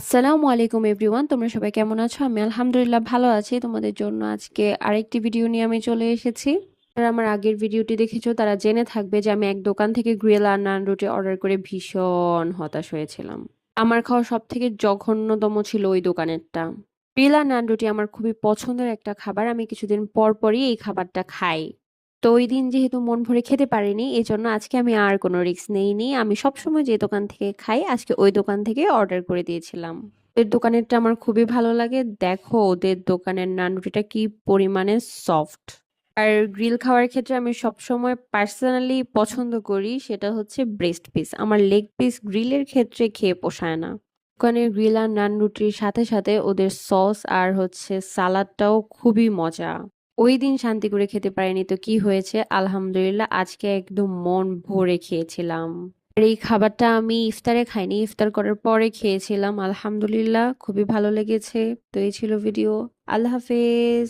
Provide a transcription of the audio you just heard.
আসসালামু আলাইকুম এভরিওয়ান, তোমরা সবাই কেমন আছো? আমি আলহামদুলিল্লাহ ভালো আছি। তোমাদের জন্য আজকে আরেকটি ভিডিও নিয়ে আমি চলে এসেছি। যারা আমার আগের ভিডিওটি দেখেছো তারা জেনে থাকবে যে আমি এক দোকান থেকে গ্রিল আর নান রুটি অর্ডার করে ভীষণ হতাশ হয়েছিলাম। আমার খাওয়া সব থেকে জঘন্যতম ছিল ওই দোকানেরটা। গ্রিল আর নান রুটি আমার খুবই পছন্দের একটা খাবার, আমি কিছুদিন পর পরই এই খাবারটা খাই। তো ওই দিন যেহেতু মন ভরে খেতে পারিনি, এজন্য আজকে আমি আর কোনো রিস্ক নেইনি। আমি সবসময় যে দোকান থেকে খাই আজকে ওই দোকান থেকে অর্ডার করে দিয়েছিলাম। ওদের দোকানেরটা আমার খুবই ভালো লাগে। দেখো ওদের দোকানের নান রুটিটা কি পরিমাণে সফট। আর গ্রিল খাওয়ার ক্ষেত্রে আমি সবসময় পার্সোনালি পছন্দ করি সেটা হচ্ছে ব্রেস্ট পিস। আমার লেগ পিস গ্রিলের ক্ষেত্রে খেয়ে পোষায় না। দোকানের গ্রিল আর নান রুটির সাথে সাথে ওদের সস আর হচ্ছে সালাদটাও খুবই মজা। ওই দিন শান্তি করে খেতে পারিনি তো কি হয়েছে, আলহামদুলিল্লাহ আজকে একদম মন ভরে খেয়েছিলাম। আর এই খাবারটা আমি ইফতারে খাইনি, ইফতার করার পরে খেয়েছিলাম। আলহামদুলিল্লাহ খুবই ভালো লেগেছে। তো এই ছিল ভিডিও। আল্লাহ হাফেজ।